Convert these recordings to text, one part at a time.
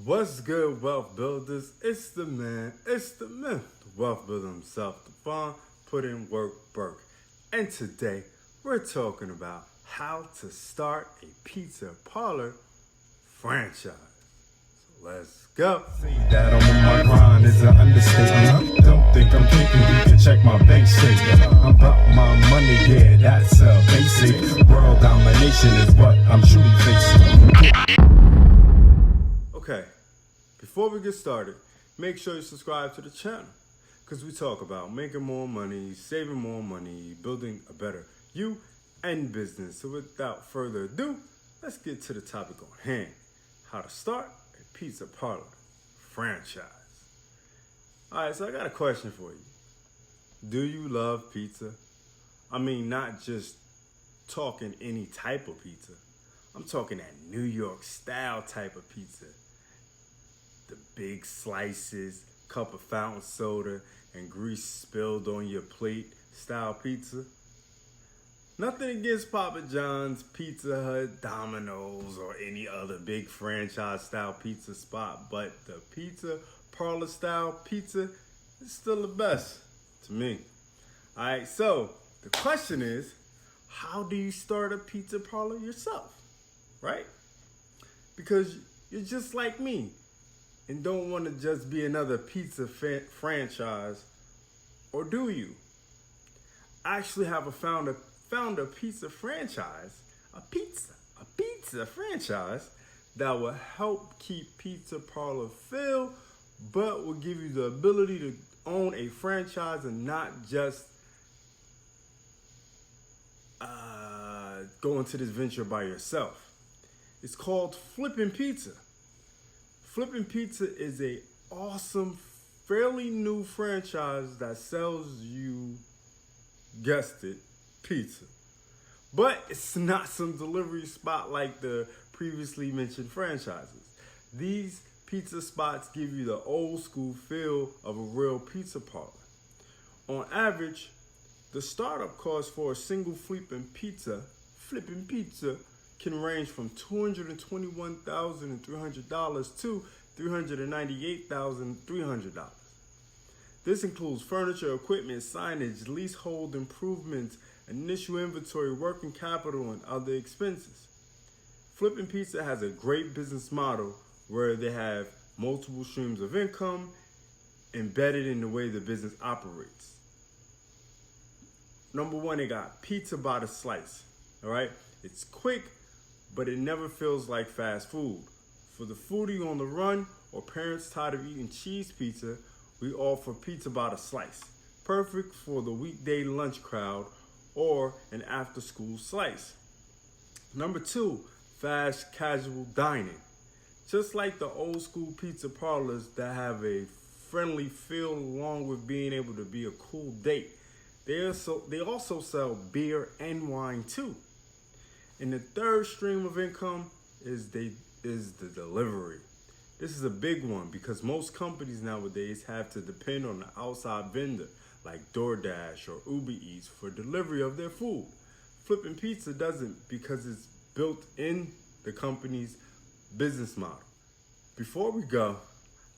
What's good, wealth builders? It's the man, it's the myth, the wealth builder himself, the Devon, put in work, Burke. And today, we're talking about how to start a pizza parlor franchise. So let's go. Say that I'm on my grind is an understatement. Don't think I'm thinking you can check my bank statement. I'm about my money, yeah, that's basic. World domination is what I'm truly facing. Okay, before we get started, make sure you subscribe to the channel because we talk about making more money, saving more money, building a better you and business. So without further ado, let's get to the topic on hand, how to start a pizza parlor franchise. All right, so I got a question for you. Do you love pizza? I mean, not just talking any type of pizza. I'm talking that New York style type of pizza. The big slices, cup of fountain soda, and grease spilled on your plate style pizza. Nothing against Papa John's, Pizza Hut, Domino's, or any other big franchise style pizza spot, but the pizza parlor style pizza is still the best to me. All right, so the question is, how do you start a pizza parlor yourself, right? Because you're just like me and don't want to just be another pizza franchise, or do you? I actually have found a pizza franchise, a pizza franchise that will help keep pizza parlor filled, but will give you the ability to own a franchise and not just go into this venture by yourself. It's called Flipping Pizza. Flipping Pizza is a awesome, fairly new franchise that sells you, guessed it, pizza. But it's not some delivery spot like the previously mentioned franchises. These pizza spots give you the old school feel of a real pizza parlor. On average, the startup cost for a single flipping pizza can range from $221,300 to $398,300. This includes furniture, equipment, signage, leasehold improvements, initial inventory, working capital, and other expenses. Flipping Pizza has a great business model where they have multiple streams of income embedded in the way the business operates. Number one, they got pizza by the slice. All right, it's quick, but it never feels like fast food. For the foodie on the run or parents tired of eating cheese pizza, we offer pizza by the slice. Perfect for the weekday lunch crowd or an after-school slice. Number two, fast casual dining. Just like the old school pizza parlors that have a friendly feel along with being able to be a cool date, they also sell beer and wine too. And the third stream of income is the delivery. This is a big one because most companies nowadays have to depend on an outside vendor like DoorDash or Uber Eats for delivery of their food. Flipping Pizza doesn't because it's built in the company's business model. Before we go,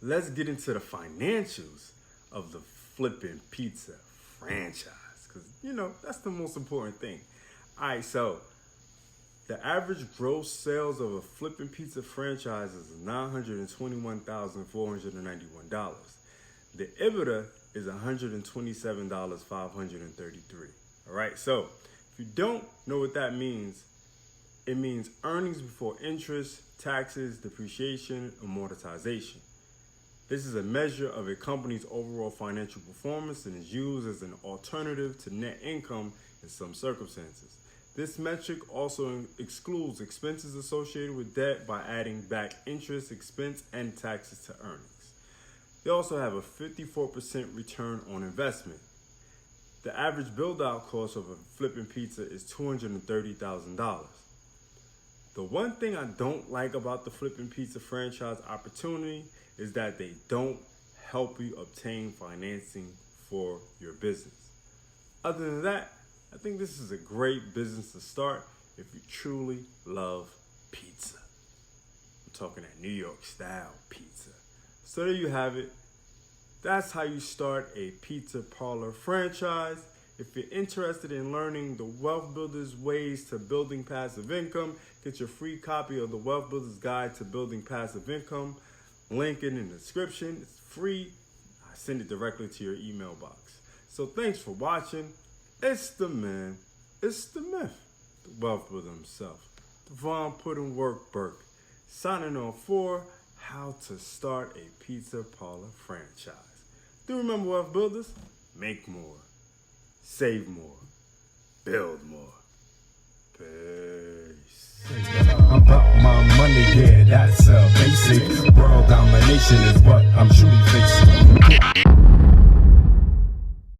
let's get into the financials of the Flipping Pizza franchise because, that's the most important thing. All right, so the average gross sales of a Flipping Pizza franchise is $921,491. The EBITDA is $127,533. All right, so if you don't know what that means, it means earnings before interest, taxes, depreciation, amortization. This is a measure of a company's overall financial performance and is used as an alternative to net income in some circumstances. This metric also excludes expenses associated with debt by adding back interest, expense, and taxes to earnings. They also have a 54% return on investment. The average build-out cost of a Flipping Pizza is $230,000. The one thing I don't like about the Flipping Pizza franchise opportunity is that they don't help you obtain financing for your business. Other than that, I think this is a great business to start if you truly love pizza. talking that New York style pizza. So there you have it. That's how you start a pizza parlor franchise. If you're interested in learning the Wealth Builder's ways to building passive income, get your free copy of the Wealth Builder's Guide to Building Passive Income. Link in the description. It's free. I send it directly to your email box. So thanks for watching. It's the man. It's the myth. The Wealth Builder himself. Devon Puddingwork Burke. Signing off for how to start a pizza parlor franchise. Do remember, Wealth Builders? Make more. Save more. Build more. Peace. I'm about my money, yeah, that's basic. World domination is what I'm truly facing.